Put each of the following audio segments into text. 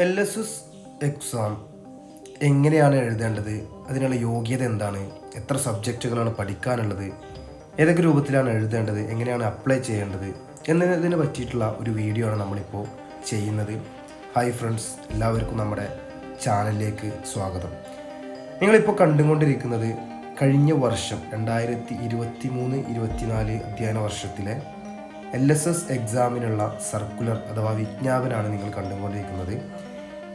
LSS exam എങ്ങനെയാണ് എഴുതേണ്ടത്, അതിനുള്ള യോഗ്യത എന്താണ്, എത്ര സബ്ജക്റ്റുകളാണ് പഠിക്കാനുള്ളത്, ഏതൊക്കെ രൂപത്തിലാണ് എഴുതേണ്ടത്, എങ്ങനെയാണ് അപ്ലൈ ചെയ്യേണ്ടത് എന്നതിനെ പറ്റിയിട്ടുള്ള ഒരു വീഡിയോ ആണ് നമ്മളിപ്പോൾ ചെയ്യുന്നത്. ഹായ് ഫ്രണ്ട്സ്, എല്ലാവർക്കും നമ്മുടെ ചാനലിലേക്ക് സ്വാഗതം. നിങ്ങളിപ്പോൾ കണ്ടുകൊണ്ടിരിക്കുന്നത് കഴിഞ്ഞ വർഷം 2023-24 അധ്യയന വർഷത്തിലെ LSS എക്സാമിനുള്ള സർക്കുലർ അഥവാ വിജ്ഞാപനമാണ് നിങ്ങൾ കണ്ടുകൊണ്ടിരിക്കുന്നത്.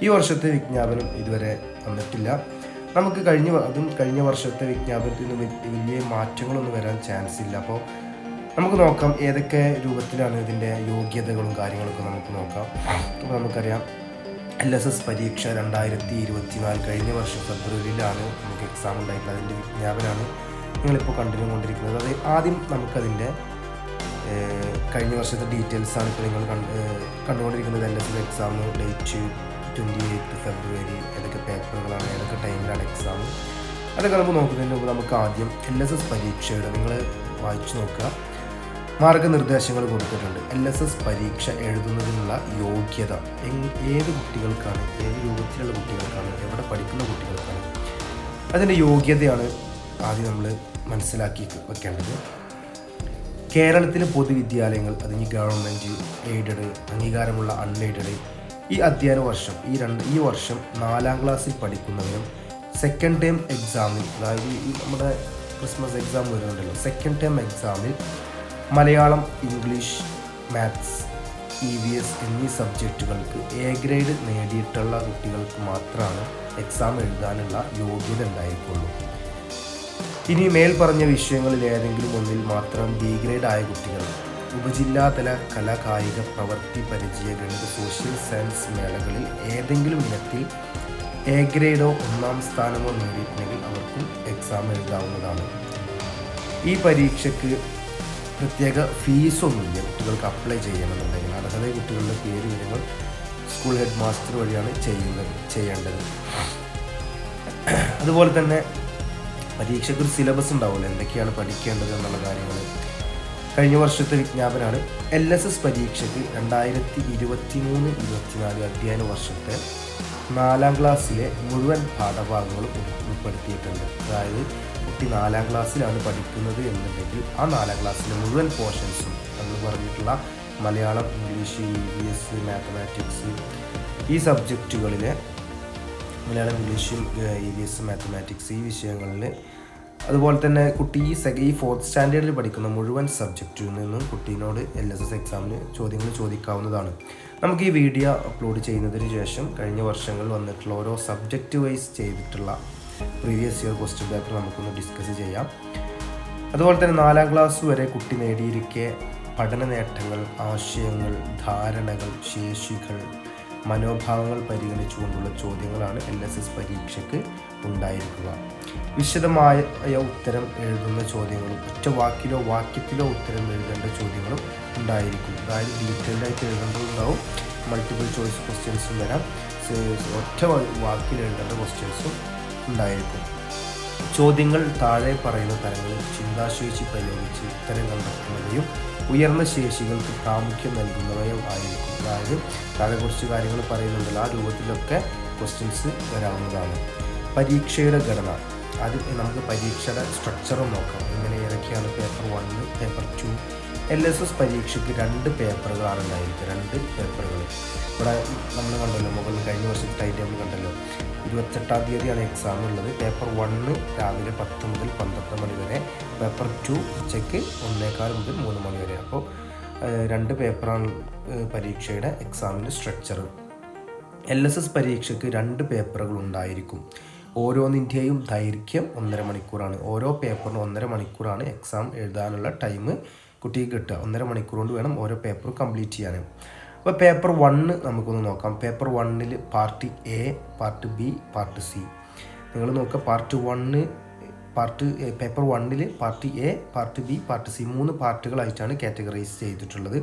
ഈ വർഷത്തെ വിജ്ഞാപനം ഇതുവരെ വന്നിട്ടില്ല. നമുക്ക് കഴിഞ്ഞ വർഷത്തെ വിജ്ഞാപനത്തിൽ നിന്ന് വലിയ മാറ്റങ്ങളൊന്നും വരാൻ ചാൻസ് ഇല്ല. അപ്പോൾ നമുക്ക് നോക്കാം ഏതൊക്കെ രൂപത്തിലാണ് ഇതിൻ്റെ യോഗ്യതകളും കാര്യങ്ങളൊക്കെ നമുക്ക് നോക്കാം. അപ്പോൾ നമുക്കറിയാം LSS പരീക്ഷ 2024 കഴിഞ്ഞ വർഷം ഫെബ്രുവരിയിലാണ് നമുക്ക് എക്സാം ഉണ്ടായിട്ടുള്ളത്. അതിൻ്റെ വിജ്ഞാപനമാണ് നിങ്ങളിപ്പോൾ കണ്ടുകൊണ്ടിരിക്കുന്നത്. അത് ആദ്യം നമുക്കതിൻ്റെ കഴിഞ്ഞ വർഷത്തെ ഡീറ്റെയിൽസാണ് ഇപ്പോൾ നിങ്ങൾ കണ്ടുകൊണ്ടിരിക്കുന്നത്. LSS എക്സാം ഡേറ്റ് 28 ഫെബ്രുവരി, ഏതൊക്കെ പേപ്പറുകളാണ്, ഏതൊക്കെ ടൈമിലാണ് എക്സാം, അതൊക്കെ നമുക്ക് നോക്കുന്നതിന് മുമ്പ് നമുക്ക് ആദ്യം LSS പരീക്ഷയുടെ നിങ്ങൾ വായിച്ചു നോക്കുക. മാർഗനിർദ്ദേശങ്ങൾ കൊടുത്തിട്ടുണ്ട്. LSS പരീക്ഷ എഴുതുന്നതിനുള്ള യോഗ്യത ഏത് കുട്ടികൾക്കാണ്, ഏത് രൂപത്തിലുള്ള കുട്ടികൾക്കാണ്, എവിടെ പഠിക്കുന്ന കുട്ടികൾക്കാണ്, അതിൻ്റെ യോഗ്യതയാണ് ആദ്യം നമ്മൾ മനസ്സിലാക്കി വെക്കേണ്ടത്. കേരളത്തിലെ പൊതുവിദ്യാലയങ്ങൾ, അതിന് ഗവൺമെൻറ്, എയ്ഡഡ്, അംഗീകാരമുള്ള അൺഎയ്ഡഡ്, ഈ അധ്യയന വർഷം ഈ വർഷം 4ാം ക്ലാസ്സിൽ പഠിക്കുന്നവരും സെക്കൻഡ് ടേം എക്സാമിൽ, അതായത് ഈ നമ്മുടെ ക്രിസ്മസ് എക്സാം വരുന്നുണ്ടല്ലോ, സെക്കൻഡ് ടേം എക്സാമിൽ മലയാളം, ഇംഗ്ലീഷ്, മാത്സ്, EVS എന്നീ സബ്ജക്റ്റുകൾക്ക് A ഗ്രേഡ് നേടിയിട്ടുള്ള കുട്ടികൾക്ക് മാത്രമാണ് എക്സാം എഴുതാനുള്ള യോഗ്യത ഉണ്ടായിരിക്കുള്ളൂ. ഇനി മേൽ പറഞ്ഞ വിഷയങ്ങളിൽ ഏതെങ്കിലും ഒന്നിൽ മാത്രം B ഗ്രേഡ് ആയ കുട്ടികൾ ഉപജില്ലാതല കലാ കായിക പ്രവൃത്തി പരിചയ ഗണിത സോഷ്യൽ സയൻസ് മേളകളിൽ ഏതെങ്കിലും ഇനത്തിൽ A ഗ്രേഡോ 1ാം സ്ഥാനമോ നേടിയിട്ടുണ്ടെങ്കിൽ അവർക്കും എക്സാം എഴുതാവുന്നതാണ്. ഈ പരീക്ഷയ്ക്ക് പ്രത്യേക ഫീസൊന്നുമില്ല. കുട്ടികൾക്ക് അപ്ലൈ ചെയ്യണമെന്നുണ്ടെങ്കിൽ അർഹത കുട്ടികളുടെ പേര് വിവരങ്ങൾ സ്കൂൾ ഹെഡ് മാസ്റ്റർ വഴിയാണ് ചെയ്യേണ്ടത്. അതുപോലെ തന്നെ പരീക്ഷയ്ക്ക് ഒരു സിലബസ് ഉണ്ടാവില്ല, എന്തൊക്കെയാണ് പഠിക്കേണ്ടത് എന്നുള്ള കാര്യങ്ങൾ. കഴിഞ്ഞ വർഷത്തെ വിജ്ഞാപനമാണ്. LSS പരീക്ഷയ്ക്ക് 2023-24 അധ്യയന വർഷത്തെ 4ാം ക്ലാസ്സിലെ മുഴുവൻ പാഠഭാഗങ്ങളും ഉൾപ്പെടുത്തിയിട്ടുണ്ട്. അതായത് കുട്ടി 4ാം ക്ലാസ്സിലാണ് പഠിക്കുന്നത് എന്നുണ്ടെങ്കിൽ ആ 4ാം ക്ലാസ്സിലെ മുഴുവൻ പോർഷൻസും നമ്മൾ പറഞ്ഞിട്ടുള്ള മലയാളം, ഇംഗ്ലീഷ്, EVS, മാത്തമാറ്റിക്സ്, ഈ സബ്ജക്റ്റുകളിലെ മലയാളം, ഇംഗ്ലീഷ്, EVS, മാത്തമാറ്റിക്സ് ഈ വിഷയങ്ങളിൽ, അതുപോലെ തന്നെ കുട്ടി ഈ 4th സ്റ്റാൻഡേർഡിൽ പഠിക്കുന്ന മുഴുവൻ സബ്ജക്റ്റിൽ നിന്നും കുട്ടീനോട് LSS എക്സാമിന് ചോദ്യങ്ങൾ ചോദിക്കാവുന്നതാണ്. നമുക്ക് ഈ വീഡിയോ അപ്ലോഡ് ചെയ്യുന്നതിന് ശേഷം കഴിഞ്ഞ വർഷങ്ങളിൽ വന്നിട്ടുള്ള ഓരോ സബ്ജക്റ്റ് വൈസ് ചെയ്തിട്ടുള്ള പ്രീവിയസ് ഇയർ ക്വസ്റ്റ്യൻ പേപ്പർ നമുക്കൊന്ന് ഡിസ്കസ് ചെയ്യാം. അതുപോലെ തന്നെ 4ാം ക്ലാസ് വരെ കുട്ടി നേടിയിരിക്കെ പഠന നേട്ടങ്ങൾ, ആശയങ്ങൾ, ധാരണകൾ, ശേഷികൾ, മനോഭാവങ്ങൾ പരിഗണിച്ചുകൊണ്ടുള്ള ചോദ്യങ്ങളാണ് LSS പരീക്ഷയ്ക്ക് ഉണ്ടായിരിക്കുക. വിശദമായ ഉത്തരം എഴുതുന്ന ചോദ്യങ്ങളും ഒറ്റ വാക്കിലോ വാക്യത്തിലോ ഉത്തരം എഴുതേണ്ട ചോദ്യങ്ങളും ഉണ്ടായിരിക്കും. അതായത് ഡീറ്റെയിൽഡായിട്ട് എഴുതേണ്ടതുണ്ടാവും, മൾട്ടിപ്പിൾ ചോയ്സ് ക്വസ്റ്റ്യൻസും വരാം, ഒറ്റ വാക്കിൽ എഴുതേണ്ട ക്വസ്റ്റ്യൻസും ഉണ്ടായിരിക്കും. ചോദ്യങ്ങൾ താഴെ പറയുന്ന തരങ്ങളിൽ ചിന്താശേഷി പ്രയോഗിച്ച് ഉത്തരം കണ്ടെത്തുന്നവയും ഉയർന്ന ശേഷികൾക്ക് പ്രാമുഖ്യം നൽകുന്നവയും ആയിരിക്കും. അതായത് താഴെ കുറച്ച് കാര്യങ്ങൾ പറയുന്നുണ്ടല്ലോ, ആ രൂപത്തിലൊക്കെ ക്വസ്റ്റ്യൻസ് വരാവുന്നതാണ്. പരീക്ഷയുടെ ഘടന, അത് നമുക്ക് പരീക്ഷയുടെ സ്ട്രക്ചറും നോക്കാം. ഇങ്ങനെ ഏതൊക്കെയാണ് പേപ്പർ 1, പേപ്പർ 2. LSS പരീക്ഷയ്ക്ക് 2 പേപ്പറുകളാണ് ഉണ്ടായിരിക്കുക. 2 പേപ്പറുകൾ ഇവിടെ നമ്മൾ കണ്ടല്ലോ, മുകളിൽ കഴിഞ്ഞ വർഷത്തെ ടൈം ടേബിൾ കണ്ടല്ലോ. 28ാം തീയതിയാണ് എക്സാം ഉള്ളത്. പേപ്പർ 1 രാവിലെ 10 മുതൽ 12 മണി വരെ, പേപ്പർ 2 ഉച്ചയ്ക്ക് 1:15 മുതൽ 3 മണി വരെ. അപ്പോൾ 2 പേപ്പറാണ് പരീക്ഷയുടെ എക്സാമിൻ്റെ സ്ട്രക്ചർ. LSS പരീക്ഷയ്ക്ക് 2 പേപ്പറുകൾ ഉണ്ടായിരിക്കും. ഓരോന്നിൻ്റെയും ദൈർഘ്യം 1.5 മണിക്കൂറാണ്. ഓരോ പേപ്പറിന് 1.5 മണിക്കൂറാണ് എക്സാം എഴുതാനുള്ള ടൈം കുട്ടിക്ക് കിട്ടുക. 1.5 മണിക്കൂർ കൊണ്ട് വേണം ഓരോ പേപ്പറും കംപ്ലീറ്റ് ചെയ്യാൻ. അപ്പോൾ പേപ്പർ 1 നമുക്കൊന്ന് നോക്കാം. പേപ്പർ 1-ൽ part A, part B, part C. നിങ്ങൾ നോക്കുക, പേപ്പർ 1-ൽ part A, part B, part C 3 പാർട്ടുകളായിട്ടാണ് കാറ്റഗറൈസ് ചെയ്തിട്ടുള്ളത്.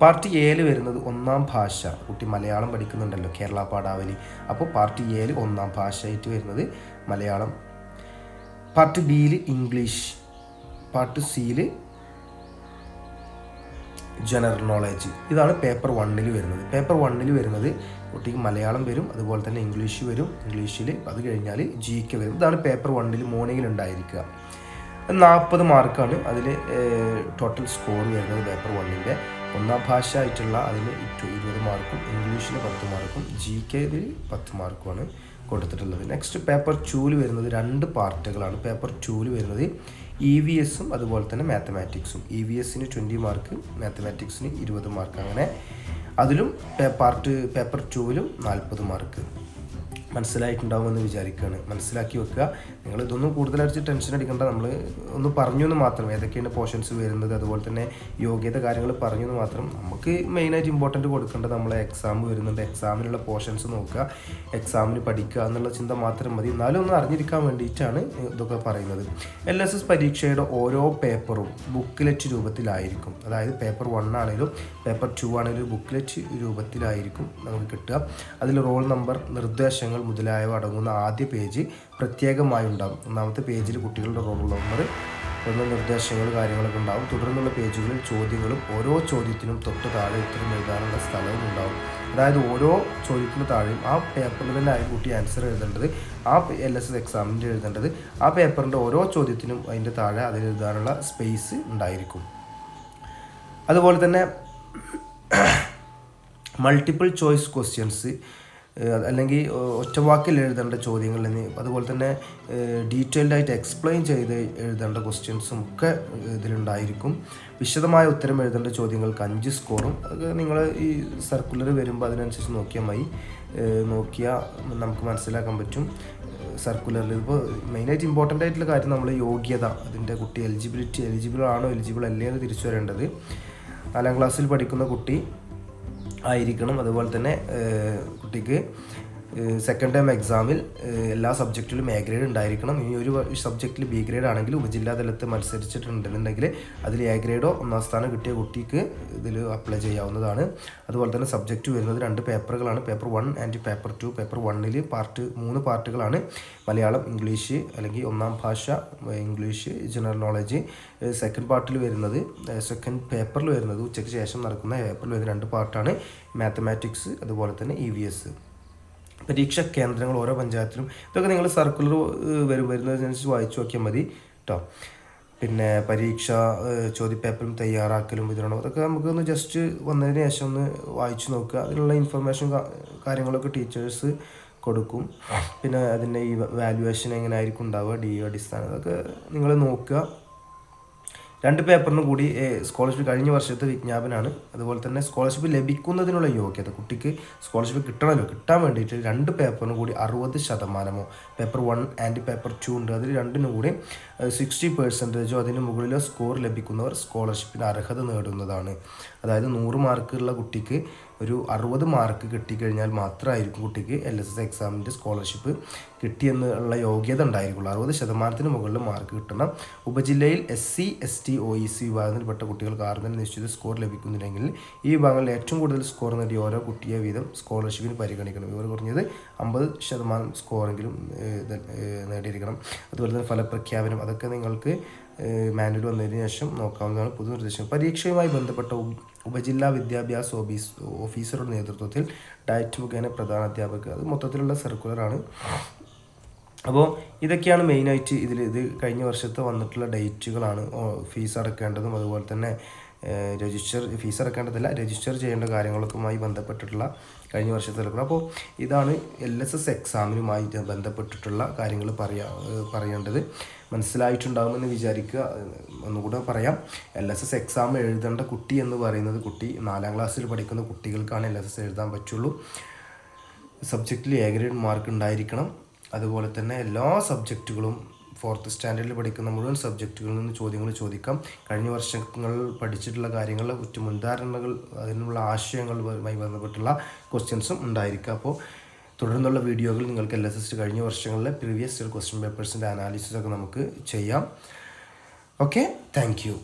പാർട്ട് Aയിൽ വരുന്നത് 1ാം ഭാഷ. കുട്ടി മലയാളം പഠിക്കുന്നുണ്ടല്ലോ, കേരള പാഠാവലി. അപ്പോൾ പാർട്ട് Aയിൽ 1ാം ഭാഷയായിട്ട് വരുന്നത് മലയാളം. പാർട്ട് Bയിൽ ഇംഗ്ലീഷ്. പാർട്ട് Cയിൽ ജനറൽ നോളേജ്. ഇതാണ് പേപ്പർ 1 വരുന്നത്. പേപ്പർ 1 വരുന്നത് കുട്ടിക്ക് മലയാളം വരും, അതുപോലെ തന്നെ ഇംഗ്ലീഷ് വരും. ഇംഗ്ലീഷിൽ അത് കഴിഞ്ഞാൽ GK വരും. ഇതാണ് പേപ്പർ 1 മോർണിംഗിൽ ഉണ്ടായിരിക്കുക. 40 മാർക്കാണ് അതിൽ ടോട്ടൽ സ്കോർ വരുന്നത്. പേപ്പർ 1 ഒന്നാം ഭാഷ ആയിട്ടുള്ള അതിന് 20 മാർക്കും, ഇംഗ്ലീഷിന് 10 മാർക്കും, GK 10 മാർക്കുമാണ് കൊടുത്തിട്ടുള്ളത്. നെക്സ്റ്റ് പേപ്പർ 2 വരുന്നത് 2 പാർട്ടുകളാണ്. പേപ്പർ 2 വരുന്നത് EVSും അതുപോലെ തന്നെ മാത്തമാറ്റിക്സും. EVSന് 20 മാർക്ക്, മാത്തമാറ്റിക്സിന് 20 മാർക്ക്. അങ്ങനെ അതിലും പേപ്പർ 2 40 മാർക്ക്. മനസ്സിലായിട്ടുണ്ടാവുമെന്ന് വിചാരിക്കുകയാണ്. മനസ്സിലാക്കി വെക്കുക. നിങ്ങൾ ഇതൊന്നും കൂടുതലായിട്ട് ടെൻഷൻ അടിക്കേണ്ട. നമ്മൾ ഒന്ന് പറഞ്ഞു എന്ന് മാത്രം, ഏതൊക്കെയാണ് പോർഷൻസ് വരുന്നത്, അതുപോലെ തന്നെ യോഗ്യത കാര്യങ്ങൾ പറഞ്ഞു എന്ന് മാത്രം. നമുക്ക് മെയിനായിട്ട് ഇമ്പോർട്ടൻറ്റ് കൊടുക്കേണ്ടത് നമ്മളെ എക്സാം വരുന്നുണ്ട്, എക്സാമിനുള്ള പോർഷൻസ് നോക്കുക, എക്സാമിന് പഠിക്കുക എന്നുള്ള ചിന്ത മാത്രം മതി. എന്നാലും ഒന്ന് അറിഞ്ഞിരിക്കാൻ വേണ്ടിയിട്ടാണ് ഇതൊക്കെ പറയുന്നത്. LSS പരീക്ഷയുടെ ഓരോ പേപ്പറും ബുക്ക്ലെറ്റ് രൂപത്തിലായിരിക്കും. അതായത് പേപ്പർ 1 ആണെങ്കിലും പേപ്പർ 2 ആണെങ്കിലും ബുക്ക്ലെറ്റ് രൂപത്തിലായിരിക്കും നമുക്ക് കിട്ടുക. അതിൽ റോൾ നമ്പർ, നിർദ്ദേശങ്ങൾ മുതലായവ അടങ്ങുന്ന ആദ്യ പേജ് പ്രത്യേകമായി ഉണ്ടാകും. ഒന്നാമത്തെ പേജിൽ കുട്ടികളുടെ റോൾ നമ്പർ, നിർദ്ദേശങ്ങൾ കാര്യങ്ങളൊക്കെ ഉണ്ടാകും. തുടർന്നുള്ള പേജുകളിൽ ചോദ്യങ്ങളും ഓരോ ചോദ്യത്തിനും തൊട്ട് താഴെ ഉത്തരം എഴുതാനുള്ള സ്ഥലവും ഉണ്ടാകും. അതായത് ഓരോ ചോദ്യത്തിന് താഴെയും ആ പേപ്പറിൽ തന്നെ ആയി കുട്ടി ആൻസർ എഴുതേണ്ടത്, ആ LSS എക്സാമിൻ്റെ എഴുതേണ്ടത്, ആ പേപ്പറിൻ്റെ ഓരോ ചോദ്യത്തിനും അതിൻ്റെ താഴെ അതിൽ എഴുതാനുള്ള സ്പേസ് ഉണ്ടായിരിക്കും. അതുപോലെ തന്നെ മൾട്ടിപ്പിൾ ചോയ്സ് ക്വസ്റ്റ്യൻസ് അല്ലെങ്കിൽ ഒറ്റവാക്കിൽ എഴുതേണ്ട ചോദ്യങ്ങൾ, അതുപോലെ തന്നെ ഡീറ്റെയിൽഡായിട്ട് എക്സ്പ്ലെയിൻ ചെയ്ത് എഴുതേണ്ട ക്വസ്റ്റ്യൻസും ഒക്കെ ഇതിലുണ്ടായിരിക്കും. വിശദമായ ഉത്തരം എഴുതേണ്ട ചോദ്യങ്ങൾക്ക് 5 സ്കോറും. അത് നിങ്ങൾ ഈ സർക്കുലർ വരുമ്പോൾ അതിനനുസരിച്ച് നോക്കിയാൽ നമുക്ക് മനസ്സിലാക്കാൻ പറ്റും. സർക്കുലറിൽ ഇപ്പോൾ മെയിനായിട്ട് ഇമ്പോർട്ടൻ്റ് ആയിട്ടുള്ള കാര്യം നമ്മൾ യോഗ്യത, അതിൻ്റെ കുട്ടി എലിജിബിൾ ആണോ എലിജിബിൾ അല്ലേ എന്ന് തിരിച്ചു വരേണ്ടത്. 4ാം ക്ലാസ്സിൽ പഠിക്കുന്ന കുട്ടി ആയിരിക്കണം. അതുപോലെ തന്നെ കുട്ടിക്ക് സെക്കൻഡ് ടൈം എക്സാമിൽ എല്ലാ സബ്ജക്റ്റിലും A ഗ്രേഡ് ഉണ്ടായിരിക്കണം. ഇനി ഒരു സബ്ജക്റ്റിൽ B ഗ്രേഡ് ആണെങ്കിൽ ഉപജില്ലാതലത്ത് മത്സരിച്ചിട്ടുണ്ടെന്നുണ്ടെങ്കിൽ അതിൽ A ഗ്രേഡോ 1ാം സ്ഥാനം കിട്ടിയ കുട്ടിക്ക് ഇതിൽ അപ്ലൈ ചെയ്യാവുന്നതാണ്. അതുപോലെ തന്നെ സബ്ജക്റ്റ് വരുന്നത് 2 പേപ്പറുകളാണ്. Paper 1 and paper 2. പേപ്പർ 1 3 പാർട്ടുകളാണ്. മലയാളം, ഇംഗ്ലീഷ് അല്ലെങ്കിൽ 1ാം ഭാഷ ഇംഗ്ലീഷ്, ജനറൽ നോളേജ്. സെക്കൻഡ് പേപ്പറിൽ വരുന്നത് ഉച്ചയ്ക്ക് ശേഷം നടക്കുന്ന പേപ്പറിൽ വരുന്ന 2 പാർട്ടാണ് മാത്തമാറ്റിക്സ്, അതുപോലെ തന്നെ EVS. പരീക്ഷാ കേന്ദ്രങ്ങൾ ഓരോ പഞ്ചായത്തിലും. ഇതൊക്കെ നിങ്ങൾ സർക്കുലർ വരുന്നതിനനുസരിച്ച് വായിച്ചു നോക്കിയാൽ മതി കേട്ടോ. പിന്നെ പരീക്ഷ ചോദ്യപേപ്പറും തയ്യാറാക്കലും വിതരണം, അതൊക്കെ നമുക്കൊന്ന് ജസ്റ്റ് വന്നതിന് ശേഷം ഒന്ന് വായിച്ചു നോക്കുക. അതിനുള്ള ഇൻഫർമേഷൻ കാര്യങ്ങളൊക്കെ ടീച്ചേഴ്സ് കൊടുക്കും. പിന്നെ അതിൻ്റെ ഈ വാല്യുവേഷൻ എങ്ങനെ ആയിരിക്കും ഉണ്ടാവുക, DO അടിസ്ഥാനം, അതൊക്കെ നിങ്ങൾ നോക്കുക. 2 പേപ്പറിനും കൂടി സ്കോളർഷിപ്പ് കഴിഞ്ഞ വർഷത്തെ വിജ്ഞാപനമാണ്. അതുപോലെ തന്നെ സ്കോളർഷിപ്പ് ലഭിക്കുന്നതിനുള്ള യോഗ്യത, കുട്ടിക്ക് സ്കോളർഷിപ്പ് കിട്ടാൻ വേണ്ടിയിട്ട് 2 പേപ്പറിനും കൂടി 60% പേപ്പർ 1 ആൻഡ് പേപ്പർ 2 ഉണ്ട്. അതിൽ 2നും കൂടി 60% അതിന് മുകളിലോ സ്കോർ ലഭിക്കുന്നവർ സ്കോളർഷിപ്പിന് അർഹത നേടുന്നതാണ്. അതായത് 100 മാർക്കുള്ള കുട്ടിക്ക് ഒരു 60 മാർക്ക് കിട്ടിക്കഴിഞ്ഞാൽ മാത്രമായിരിക്കും കുട്ടിക്ക് LSS എക്സാമിൻ്റെ സ്കോളർഷിപ്പ് കിട്ടിയെന്നുള്ള യോഗ്യത ഉണ്ടായിരിക്കുള്ളൂ. 60% മുകളിൽ മാർക്ക് കിട്ടണം. ഉപജില്ലയിൽ SC, ST, OEC വിഭാഗത്തിൽപ്പെട്ട കുട്ടികൾക്ക് ആർക്കും നിശ്ചിത സ്കോർ ലഭിക്കുന്നില്ലെങ്കിൽ ഈ വിഭാഗങ്ങളിൽ ഏറ്റവും കൂടുതൽ സ്കോർ നേടിയ ഓരോ കുട്ടിയെ വീതം സ്കോളർഷിപ്പിന് പരിഗണിക്കണം. ഇവർ കുറഞ്ഞത് 50% സ്കോറെങ്കിലും നേടിയിരിക്കണം. അതുപോലെ തന്നെ ഫലപ്രഖ്യാപനം, അതൊക്കെ നിങ്ങൾക്ക് മാനുവൽ വന്നതിന് ശേഷം നോക്കാവുന്നതാണ്. പൊതുനിർദ്ദേശം പരീക്ഷയുമായി ബന്ധപ്പെട്ട ഉപജില്ലാ വിദ്യാഭ്യാസ ഓഫീസറുടെ നേതൃത്വത്തിൽ ഡയറ്റ് മുഖേന പ്രധാന അധ്യാപകർ, അത് മൊത്തത്തിലുള്ള സർക്കുലറാണ്. അപ്പോൾ ഇതൊക്കെയാണ് മെയിനായിട്ട് ഇത് കഴിഞ്ഞ വർഷത്തെ വന്നിട്ടുള്ള ഡേറ്റുകളാണ്. ഫീസ് അടക്കേണ്ടതും അതുപോലെ തന്നെ ഫീസ് അടക്കേണ്ടതല്ല, രജിസ്റ്റർ ചെയ്യേണ്ട കാര്യങ്ങളൊക്കെയുമായി ബന്ധപ്പെട്ടിട്ടുള്ള കഴിഞ്ഞ വർഷത്തെ എടുക്കണം. അപ്പോൾ ഇതാണ് LSS എക്സാമിനുമായി ബന്ധപ്പെട്ടിട്ടുള്ള കാര്യങ്ങൾ പറയേണ്ടത്. മനസ്സിലായിട്ടുണ്ടാകുമെന്ന് വിചാരിക്കുക. ഒന്നുകൂടെ പറയാം, LSS എക്സാം എഴുതേണ്ട കുട്ടി എന്ന് പറയുന്നത് 4ാം ക്ലാസ്സിൽ പഠിക്കുന്ന കുട്ടികൾക്കാണ് LSS എഴുതാൻ പറ്റുള്ളൂ. സബ്ജക്റ്റിൽ A ഗ്രേഡ് മാർക്ക് ഉണ്ടായിരിക്കണം. അതുപോലെ തന്നെ എല്ലാ സബ്ജക്റ്റുകളും 4th സ്റ്റാൻഡേർഡിൽ പഠിക്കുന്ന മുഴുവൻ സബ്ജക്റ്റുകളിൽ നിന്ന് ചോദ്യങ്ങൾ ചോദിക്കാം. കഴിഞ്ഞ വർഷങ്ങളിൽ പഠിച്ചിട്ടുള്ള കാര്യങ്ങളുടെ മുൻധാരണകൾ, അതിനുള്ള ആശയങ്ങളുമായി ബന്ധപ്പെട്ടുള്ള ക്വസ്റ്റ്യൻസും ഉണ്ടായിരിക്കാം. അപ്പോൾ തുടർന്നുള്ള വീഡിയോകൾ നിങ്ങൾക്ക് LSS കഴിഞ്ഞ വർഷങ്ങളിലെ പ്രീവിയസ് ഇയർ ക്വസ്റ്റ്യൻ പേപ്പേഴ്സിൻ്റെ അനാലിസിസ് ഒക്കെ നമുക്ക് ചെയ്യാം. Okay, thank you.